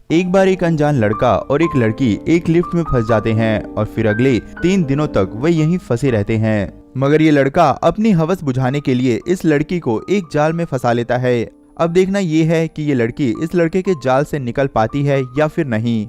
एक बार एक अनजान लड़का और एक लड़की एक लिफ्ट में फंस जाते हैं और फिर अगले 3 दिनों तक वे यहीं फंसे रहते हैं। मगर ये लड़का अपनी हवस बुझाने के लिए इस लड़की को एक जाल में फंसा लेता है। अब देखना ये है कि ये लड़की इस लड़के के जाल से निकल पाती है या फिर नहीं।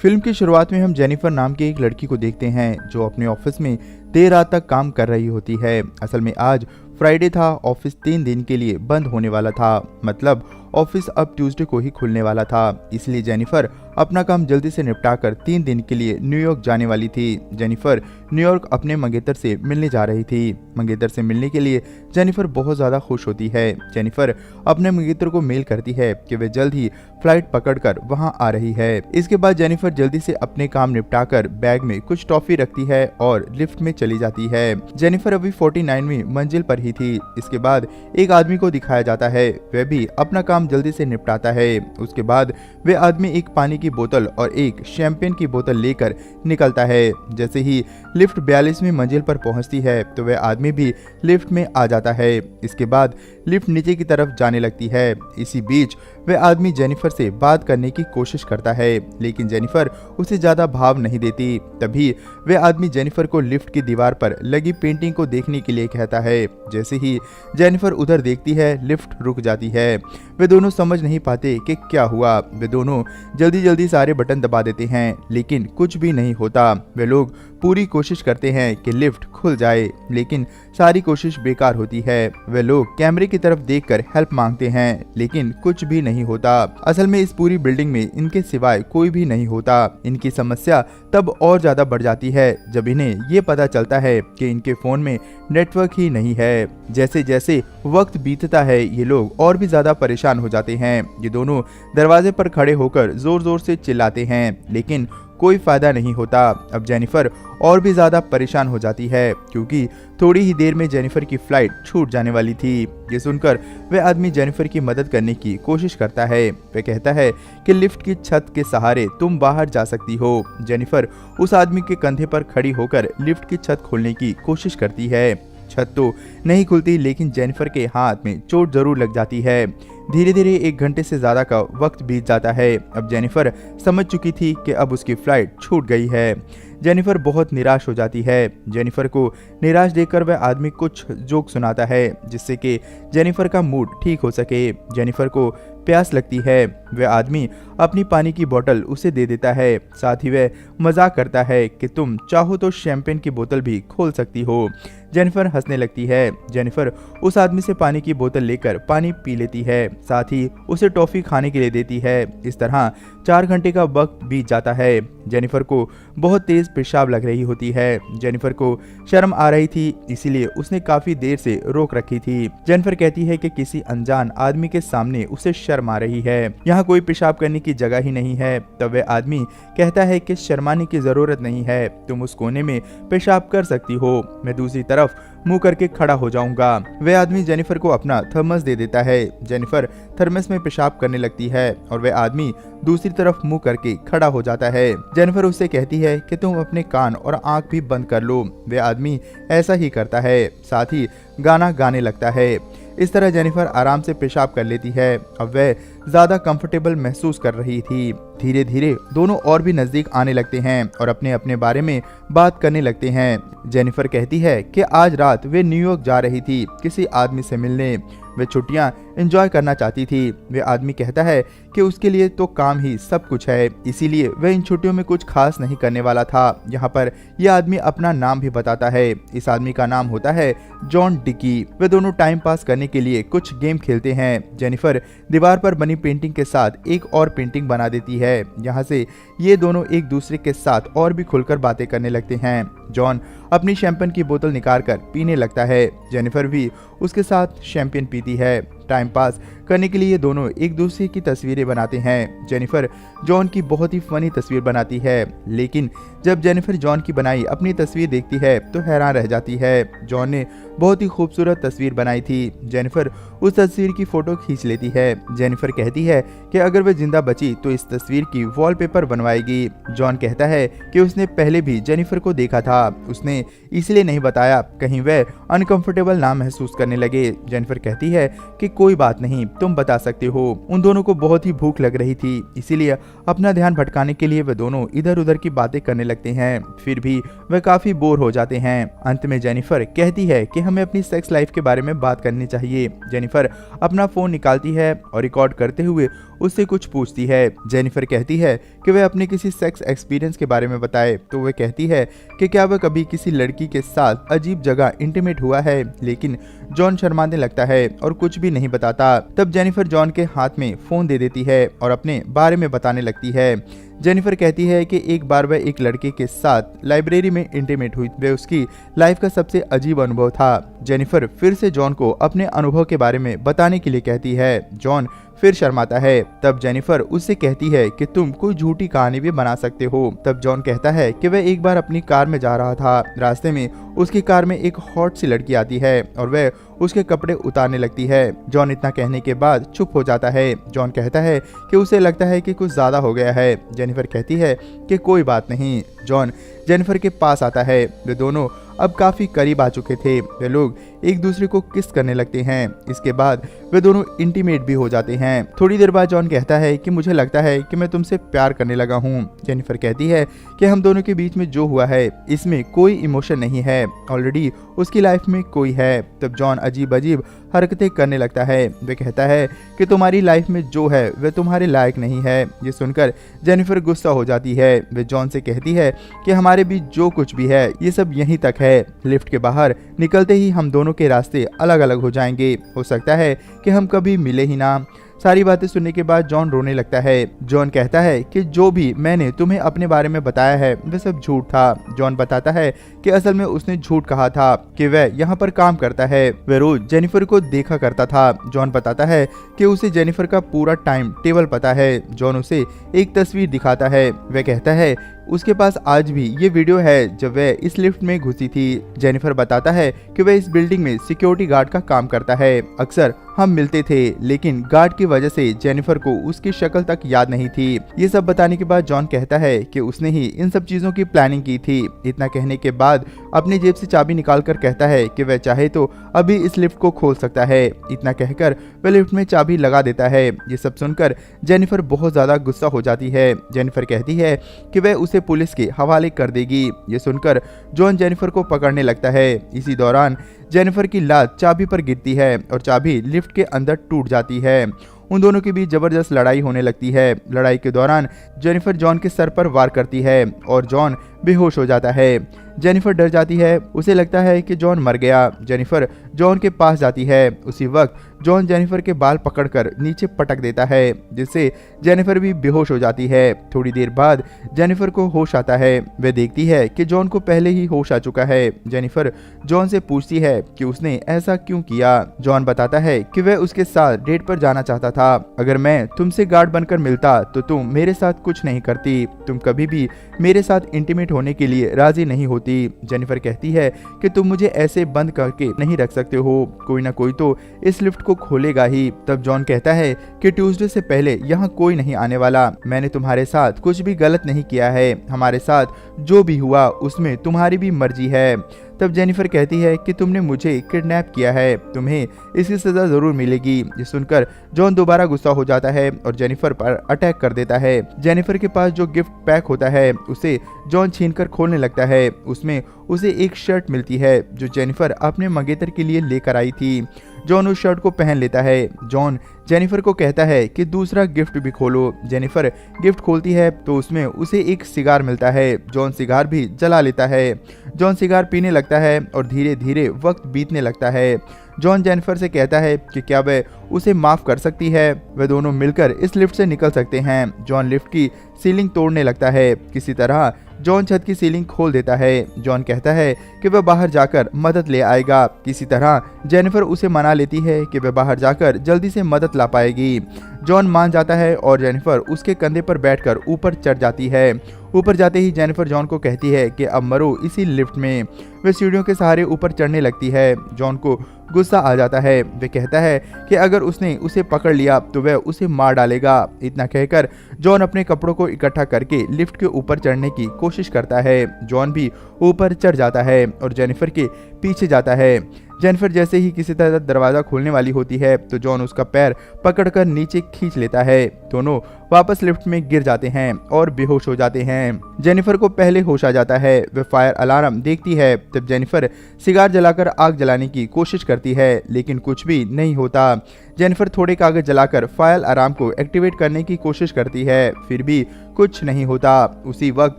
फिल्म की शुरुआत में हम जेनिफर नाम की एक लड़की को देखते हैं जो अपने ऑफिस में देर रात तक काम कर रही होती है। असल में आज फ्राइडे था, ऑफिस 3 दिन के लिए बंद होने वाला था, मतलब ऑफिस अब ट्यूसडे को ही खुलने वाला था। इसलिए जेनिफर अपना काम जल्दी से निपटाकर 3 दिन के लिए न्यूयॉर्क जाने वाली थी। जेनिफर न्यूयॉर्क अपने मंगेतर से मिलने जा रही थी। मंगेतर से मिलने के लिए जेनिफर बहुत ज़्यादा खुश होती है। जेनिफर अपने मंगेतर को मेल करती है कि वे जल्द ही फ्लाइट पकड़कर वहां आ रही है। इसके बाद जेनिफर जल्दी से अपने काम निपटाकर बैग में कुछ टॉफी रखती है और लिफ्ट में चली जाती है। जेनिफर अभी 49वीं मंजिल पर ही थी। इसके बाद एक आदमी को दिखाया जाता है, वह भी अपना काम जल्दी से निपटाता है। उसके बाद वे आदमी एक पानी की बोतल और एक शैंपेन की बोतल लेकर निकलता है। जैसे ही लिफ्ट 42वीं मंजिल पर पहुंचती है तो वह आदमी भी लिफ्ट में आ जाता है। इसके बाद लिफ्ट नीचे की तरफ जाने लगती है। इसी बीच वह आदमी जेनिफर से बात करने की कोशिश करता है, लेकिन जेनिफर उसे ज्यादा भाव नहीं देती। तभी वह आदमी जेनिफर को लिफ्ट की दीवार पर लगी पेंटिंग को देखने के लिए कहता है। जैसे ही जेनिफर उधर देखती है, लिफ्ट रुक जाती है। वे दोनों समझ नहीं पाते कि क्या हुआ। वे दोनों जल्दी जल्दी सारे बटन दबा देते हैं, लेकिन कुछ भी नहीं होता। वे लोग पूरी कोशिश करते हैं कि लिफ्ट खुल जाए, लेकिन सारी कोशिश बेकार होती है। वे लोग कैमरे की तरफ देखकर हेल्प मांगते हैं, लेकिन कुछ भी नहीं होता। असल में इस पूरी बिल्डिंग में इनके सिवाय कोई भी नहीं होता। इनकी समस्या तब और ज्यादा बढ़ जाती है जब इन्हें ये पता चलता है कि इनके फोन में नेटवर्क ही नहीं है। जैसे जैसे वक्त बीतता है, ये लोग और भी ज्यादा परेशान हो जाते हैं। ये दोनों दरवाजे पर खड़े होकर जोर जोर से चिल्लाते हैं, लेकिन कोई फायदा नहीं होता। अब जेनिफर और भी ज्यादा परेशान हो जाती है, क्योंकि थोड़ी ही देर में जेनिफर की फ्लाइट छूट जाने वाली थी। ये सुनकर वह आदमी जेनिफर की मदद करने की कोशिश करता है। वह कहता है कि लिफ्ट की छत के सहारे तुम बाहर जा सकती हो। जेनिफर उस आदमी के कंधे पर खड़ी होकर लिफ्ट की छत खोलने की कोशिश करती है। छत तो नहीं खुलती, लेकिन जेनिफर के हाथ में चोट जरूर लग जाती है। धीरे धीरे 1 घंटे से ज्यादा का वक्त बीत जाता है। अब जेनिफर समझ चुकी थी कि अब उसकी फ्लाइट छूट गई है। जेनिफर बहुत निराश हो जाती है। जेनिफर को निराश देखकर वह आदमी कुछ जोक सुनाता है, जिससे कि जेनिफर का मूड ठीक हो सके। जेनिफर को प्यास लगती है। वह आदमी अपनी पानी की बोतल उसे दे देता है। साथ ही वह मजाक करता है कि तुम चाहो तो शैंपेन की बोतल भी खोल सकती हो। जेनिफर हंसने लगती है। जेनिफर उस आदमी से पानी की बोतल लेकर पानी पी लेती है, साथ ही उसे टॉफी खाने के लिए देती है। इस तरह 4 घंटे का वक्त बीत जाता है। जेनिफर को बहुत तेज पेशाब लग रही होती है। जेनिफर को शर्म आ रही थी, इसीलिए उसने काफी देर से रोक रखी थी। जेनिफर कहती है कि किसी अनजान आदमी के सामने उसे शर्म आ रही है, यहाँ कोई पेशाब करने की जगह ही नहीं है। तब वह आदमी कहता है कि शर्माने की जरूरत नहीं है, तुम उस कोने में पेशाब कर सकती हो, मैं दूसरी तरफ मुंह करके खड़ा हो जाऊंगा। वह आदमी जेनिफर को अपना थर्मस दे देता है। जेनिफर थर्मस में पेशाब करने लगती है और वह आदमी दूसरी तरफ मुंह करके खड़ा हो जाता है। जेनिफर उससे कहती है कि तुम अपने कान और आंख भी बंद कर लो। वह आदमी ऐसा ही करता है, साथ ही गाना गाने लगता है। इस तरह जेनिफर आराम से पेशाब कर लेती है। अब वह ज्यादा कंफर्टेबल महसूस कर रही थी। धीरे धीरे दोनों और भी नजदीक आने लगते हैं और अपने अपने बारे में बात करने लगते हैं। जेनिफर कहती है कि आज रात वे न्यूयॉर्क जा रही थी किसी आदमी से मिलने। वे छुट्टियां एंजॉय करना चाहती थी। वे आदमी कहता है कि उसके लिए तो काम ही सब कुछ है, इसीलिए वह इन छुट्टियों में कुछ खास नहीं करने वाला था। यहाँ पर यह आदमी अपना नाम भी बताता है। इस आदमी का नाम होता है जॉन डिकी। वे दोनों टाइम पास करने के लिए कुछ गेम खेलते हैं। जेनिफर दीवार पर बनी पेंटिंग के साथ एक और पेंटिंग बना देती है। यहाँ से ये दोनों एक दूसरे के साथ और भी खुलकर बातें करने लगते हैं। जॉन अपनी शैंपेन की बोतल निकालकर पीने लगता है। जेनिफर भी उसके साथ शैंपेन पीती है। टाइम पास करने के लिए ये दोनों एक दूसरे की तस्वीरें बनाते हैं। जेनिफर जॉन की बहुत ही फनी तस्वीर बनाती है, लेकिन जब जेनिफर जॉन की बनाई अपनी तस्वीर देखती है तो हैरान रह जाती है। जॉन ने बहुत ही खूबसूरत तस्वीर बनाई थी। जेनिफर उस तस्वीर की फोटो खींच लेती है। जेनिफर कहती है कि अगर वह जिंदा बची तो इस तस्वीर की वॉलपेपर बनवाएगी। जॉन कहता है कि उसने पहले भी जेनिफर को देखा था, उसने इसलिए नहीं बताया, कहीं वह अनकंफर्टेबल ना महसूस करने लगे। जेनिफर कहती है कि कोई बात नहीं, तुम बता सकते हो। उन दोनों को बहुत ही भूख लग रही थी, इसीलिए अपना ध्यान भटकाने के लिए वे दोनों इधर उधर की बातें करने लगते हैं। फिर भी वे काफी बोर हो जाते हैं। अंत में जेनिफर कहती है कि हमें अपनी सेक्स लाइफ के बारे में बात करनी चाहिए। जेनिफर अपना फोन निकालती है और रिकॉर्ड करते हुए उससे कुछ पूछती है। जेनिफर कहती है कि वह अपने किसी सेक्स एक्सपीरियंस के बारे में बताए, तो वह कहती है कि क्या वह कभी किसी लड़की के साथ अजीब जगह इंटीमेट हुआ है, लेकिन जॉन शर्माने लगता है और कुछ भी नहीं बताता। तब जेनिफर जॉन के हाथ में फोन दे देती है और अपने बारे में बताने लगती है। जेनिफर कहती है कि एक बार वह एक लड़के के साथ लाइब्रेरी में इंटीमेट हुई, वह उसकी लाइफ का सबसे अजीब अनुभव था। जेनिफर फिर से जॉन को अपने अनुभव के बारे में बताने के लिए कहती है। जॉन फिर शर्माता है। तब जेनिफर उससे कहती है कि तुम कोई झूठी कहानी भी बना सकते हो। तब जॉन कहता है कि वह एक बार अपनी कार में जा रहा था। रास्ते में उसकी कार में एक हॉट सी लड़की आती है और वह उसके कपड़े उतारने लगती है। जॉन इतना कहने के बाद चुप हो जाता है। जॉन कहता है कि उसे लगता है कि कुछ ज्यादा हो गया है। जेनिफर कहती है कि कोई बात नहीं। जॉन जेनिफर के पास आता है। वे दोनों अब काफी करीब आ चुके थे। वे लोग एक दूसरे को किस करने लगते हैं। इसके बाद वे दोनों इंटीमेट भी हो जाते हैं। थोड़ी देर बाद जॉन कहता है कि मुझे लगता है कि मैं तुमसे प्यार करने लगा हूँ। जेनिफर कहती है कि हम दोनों के बीच में जो हुआ है इसमें कोई इमोशन नहीं है, ऑलरेडी उसकी लाइफ में कोई है। तब जॉन अजीब अजीब हरकतें करने लगता है। वे कहता है कि तुम्हारी लाइफ में जो है वह तुम्हारे लायक नहीं है। ये सुनकर जेनिफर गुस्सा हो जाती है। वे जॉन से कहती है कि हमारे बीच जो कुछ भी है ये सब यहीं तक है। लिफ्ट के बाहर निकलते ही हम दोनों के रास्ते अलग अलग हो जाएंगे। हो सकता है कि हम कभी मिले ही ना। सारी बातें सुनने के बाद जॉन रोने लगता है। जॉन कहता है कि जो भी मैंने तुम्हें अपने बारे में बताया है वह सब झूठ था। जॉन बताता है कि असल में उसने झूठ कहा था कि वह यहाँ पर काम करता है। वह रोज जेनिफर को देखा करता था। जॉन बताता है कि उसे जेनिफर का पूरा टाइम टेबल पता है। जॉन उसे एक तस्वीर दिखाता है। वह कहता है उसके पास आज भी ये वीडियो है जब वह इस लिफ्ट में घुसी थी। जेनिफर बताता है कि वह इस बिल्डिंग में सिक्योरिटी गार्ड का काम करता है। अक्सर हम मिलते थे, लेकिन गार्ड की वजह से जेनिफर को उसकी शक्ल तक याद नहीं थी। ये सब बताने के बाद जॉन कहता है कि उसने ही इन सब चीजों की प्लानिंग की थी। इतना कहने के बाद अपनी जेब से चाबी निकालकर कहता है कि वह चाहे तो अभी इस लिफ्ट को खोल सकता है। इतना कहकर वह लिफ्ट में चाबी लगा देता है। ये सब सुनकर जेनिफर बहुत ज्यादा गुस्सा हो जाती है। जेनिफर कहती है कि वह उसे पुलिस के हवाले कर देगी। ये सुनकर जॉन जेनिफर को पकड़ने लगता है। इसी दौरान जेनिफर की लात चाबी पर गिरती है और चाबी लिफ्ट के अंदर टूट जाती है। उन दोनों के बीच जबरदस्त लड़ाई होने लगती है। लड़ाई के दौरान जेनिफर जॉन के सर पर वार करती है और जॉन बेहोश हो जाता है। जेनिफर डर जाती है। उसे लगता है कि जॉन मर गया। जेनिफर जॉन के पास जाती है। उसी वक्त जॉन जेनिफर के बाल पकड़कर नीचे पटक देता है, जिससे जेनिफर भी बेहोश हो जाती है। थोड़ी देर बाद जेनिफर को होश आता है। वह देखती है कि जॉन को पहले ही होश आ चुका है। जेनिफर जॉन से पूछती है कि उसने ऐसा क्यों किया। जॉन बताता है कि वह उसके साथ डेट पर जाना चाहता था। अगर मैं तुमसे गार्ड बनकर मिलता तो तुम मेरे साथ कुछ नहीं करती। तुम कभी भी मेरे साथ इंटीमेट होने के लिए राजी नहीं होती। जेनिफर कहती है कि तुम मुझे ऐसे बंद करके नहीं रख सकते हो, कोई ना कोई तो इस लिफ्ट को खोलेगा ही। तब जॉन कहता है कि ट्यूसडे से पहले यहाँ कोई नहीं आने वाला। मैंने तुम्हारे साथ कुछ भी गलत नहीं किया है। हमारे साथ जो भी हुआ उसमें तुम्हारी भी मर्जी है। तब जेनिफर कहती है कि तुमने मुझे किडनैप किया है, तुम्हें इसकी सजा जरूर मिलेगी। ये सुनकर जॉन दोबारा गुस्सा हो जाता है और जेनिफर पर अटैक कर देता है। जेनिफर के पास जो गिफ्ट पैक होता है उसे जॉन छीनकर खोलने लगता है। उसमें उसे एक शर्ट मिलती है जो जेनिफर अपने मंगेतर के लिए लेकर आई थी। जॉन उस शर्ट को पहन लेता है। जॉन जेनिफर को कहता है कि दूसरा गिफ्ट भी खोलो। जेनिफर गिफ्ट खोलती है तो उसमें उसे एक सिगार मिलता है। जॉन सिगार भी जला लेता है। जॉन सिगार पीने लगता है और धीरे धीरे वक्त बीतने लगता है। जॉन जेनिफर से कहता है कि क्या वह उसे माफ कर सकती है। वे दोनों मिलकर इस लिफ्ट से निकल सकते हैं। जॉन लिफ्ट की सीलिंग तोड़ने लगता है। किसी तरह जॉन छत की सीलिंग खोल देता है। जॉन कहता है कि वह बाहर जाकर मदद ले आएगा। किसी तरह जेनिफर उसे मना लेती है कि वह बाहर जाकर जल्दी से मदद ला पाएगी। जॉन मान जाता है और जेनिफर उसके कंधे पर बैठकर ऊपर चढ़ जाती है। ऊपर जाते ही जेनिफर जॉन को कहती है कि अब मरो इसी लिफ्ट में। वे सीढ़ियों के सहारे ऊपर चढ़ने लगती है। जॉन को गुस्सा आ जाता है। वे कहता है कि अगर उसने उसे पकड़ लिया तो वह उसे मार डालेगा। इतना कहकर जॉन अपने कपड़ों को इकट्ठा करके लिफ्ट के ऊपर चढ़ने की कोशिश करता है। जॉन भी ऊपर चढ़ जाता है और जेनिफर के पीछे जाता है। जेनिफर जैसे ही किसी तरह दरवाजा खोलने वाली होती है तो जॉन उसका पैर पकड़कर नीचे खींच लेता है। दोनों वापस लिफ्ट में गिर जाते हैं और बेहोश हो जाते हैं। जेनिफर को पहले होश आ जाता है। वह फायर अलार्म देखती है। तब जेनिफर सिगार जलाकर आग जलाने की कोशिश करती है लेकिन कुछ भी नहीं होता। जेनिफर थोड़े कागज जलाकर फायर अलार्म को एक्टिवेट करने की कोशिश करती है, फिर भी कुछ नहीं होता। उसी वक्त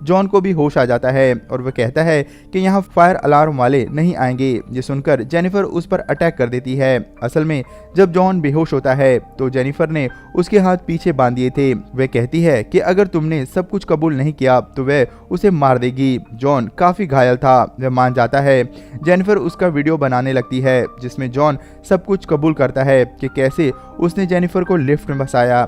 जॉन को भी होश आ जाता है और वह कहता है कि यहाँ फायर अलार्म वाले नहीं आएंगे। ये सुनकर जेनिफर उस पर अटैक कर देती है। असल में जब जॉन बेहोश होता है तो जेनिफर ने उसके हाथ पीछे बांध दिए थे। वह कहती है कि अगर तुमने सब कुछ कबूल नहीं किया तो वह उसे मार देगी। जॉन काफी घायल था, वह मान जाता है। जेनिफर उसका वीडियो बनाने लगती है जिसमें जॉन सब कुछ कबूल करता है कि कैसे उसने जेनिफर को लिफ्ट में फंसाया।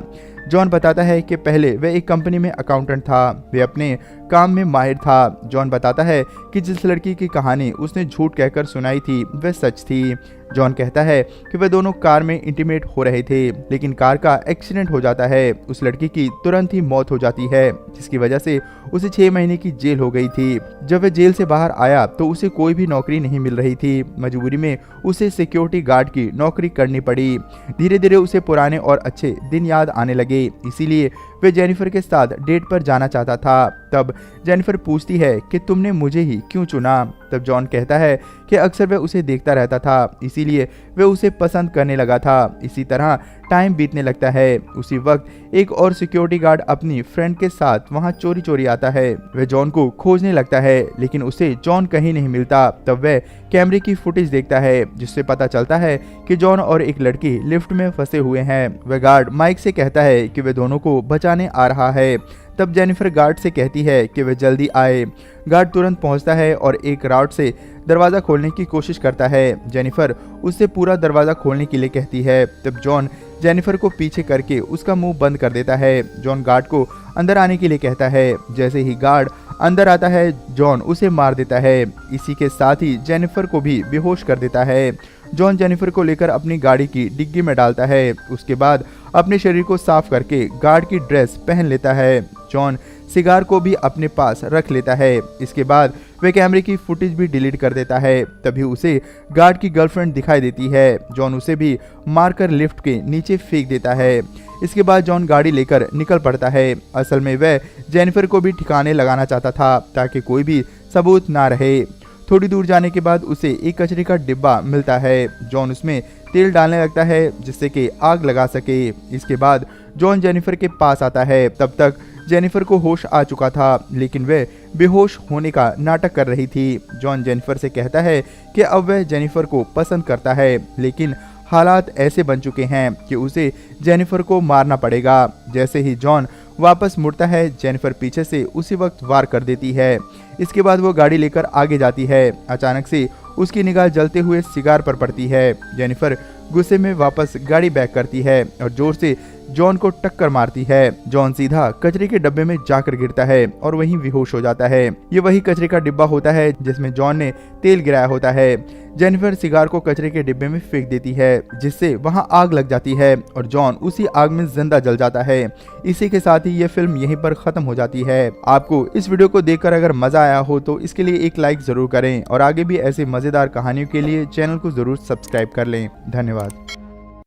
जॉन बताता है कि पहले वह एक कंपनी में अकाउंटेंट था, वह अपने काम में माहिर था। जॉन बताता है कि जिस लड़की की कहानी उसने झूठ कहकर सुनाई थी वह सच थी। जॉन कहता है कि वे दोनों कार में इंटीमेट हो रहे थे लेकिन कार का एक्सीडेंट हो जाता है। उस लड़की की तुरंत ही मौत हो जाती है जिसकी वजह से उसे 6 महीने की जेल हो गई थी। जब वह जेल से बाहर आया तो उसे कोई भी नौकरी नहीं मिल रही थी। मजबूरी में उसे सिक्योरिटी गार्ड की नौकरी करनी पड़ी। धीरे धीरे उसे पुराने और अच्छे दिन याद आने लगे, इसीलिए वह जेनिफर के साथ डेट पर जाना चाहता था। तब जेनिफर पूछती है कि तुमने मुझे ही क्यों चुना। तब जॉन कहता है कि अक्सर वह उसे देखता रहता था, इसीलिए वह उसे पसंद करने लगा था। इसी तरह टाइम बीतने लगता है। उसी वक्त एक और सिक्योरिटी गार्ड अपनी फ्रेंड के साथ वहां चोरी चोरी आता है। वह जॉन को खोजने लगता है लेकिन उसे जॉन कहीं नहीं मिलता। तब वह कैमरे की फुटेज देखता है जिससे पता चलता है कि जॉन और एक लड़की लिफ्ट में फंसे हुए हैं। वह गार्ड माइक से कहता है कि वह दोनों को बचाने आ रहा है। तब जेनिफर गार्ड से कहती है कि वह जल्दी आए। गार्ड तुरंत पहुंचता है और एक रॉड से दरवाज़ा खोलने की कोशिश करता है। जेनिफर उससे पूरा दरवाज़ा खोलने के लिए कहती है। तब जॉन जेनिफर को पीछे करके उसका मुंह बंद कर देता है। जॉन गार्ड को अंदर आने के लिए कहता है। जैसे ही गार्ड अंदर आता है जॉन उसे मार देता है। इसी के साथ ही जेनिफर को भी बेहोश कर देता है। जॉन जेनिफर को लेकर अपनी गाड़ी की डिग्गी में डालता है। उसके बाद अपने शरीर को साफ करके गार्ड की ड्रेस पहन लेता है। जॉन सिगार को भी अपने पास रख लेता है। इसके बाद वह कैमरे की फुटेज भी डिलीट कर देता है। तभी उसे गार्ड की गर्लफ्रेंड दिखाई देती है। जॉन उसे भी मारकर लिफ्ट के नीचे फेंक देता है। इसके बाद जॉन गाड़ी लेकर निकल पड़ता है। असल में वह जेनिफर को भी ठिकाने लगाना चाहता था ताकि कोई भी सबूत ना रहे। थोड़ी दूर जाने के बाद उसे एक कचरे का डिब्बा मिलता है। जॉन उसमें तेल डालने लगता है जिससे कि आग लगा सके। इसके बाद जॉन जेनिफर के पास आता है। तब तक जेनिफर को होश आ चुका था लेकिन वह बेहोश होने का नाटक कर रही थी। जॉन जेनिफर से कहता है कि अब वह जेनिफर को पसंद करता है लेकिन हालात ऐसे बन चुके हैं कि उसे जेनिफर को मारना पड़ेगा। जैसे ही जॉन वापस मुड़ता है जेनिफर पीछे से उसी वक्त वार कर देती है। इसके बाद वो गाड़ी लेकर आगे जाती है। अचानक से उसकी निगाह जलते हुए सिगार पर पड़ती है। जेनिफर गुस्से में वापस गाड़ी बैक करती है और जोर से जॉन को टक्कर मारती है। जॉन सीधा कचरे के डब्बे में जाकर गिरता है और वहीं बेहोश हो जाता है। ये वही कचरे का डिब्बा होता है जिसमें जॉन ने तेल गिराया होता है। जेनिफर सिगार को कचरे के डिब्बे में फेंक देती है जिससे वहां आग लग जाती है और जॉन उसी आग में जिंदा जल जाता है। इसी के साथ ही ये फिल्म यहीं पर खत्म हो जाती है। आपको इस वीडियो को देखकर अगर मजा आया हो तो इसके लिए एक लाइक जरूर करें और आगे भी ऐसे मजेदार कहानियों के लिए चैनल को जरूर सब्सक्राइब कर लें। धन्यवाद।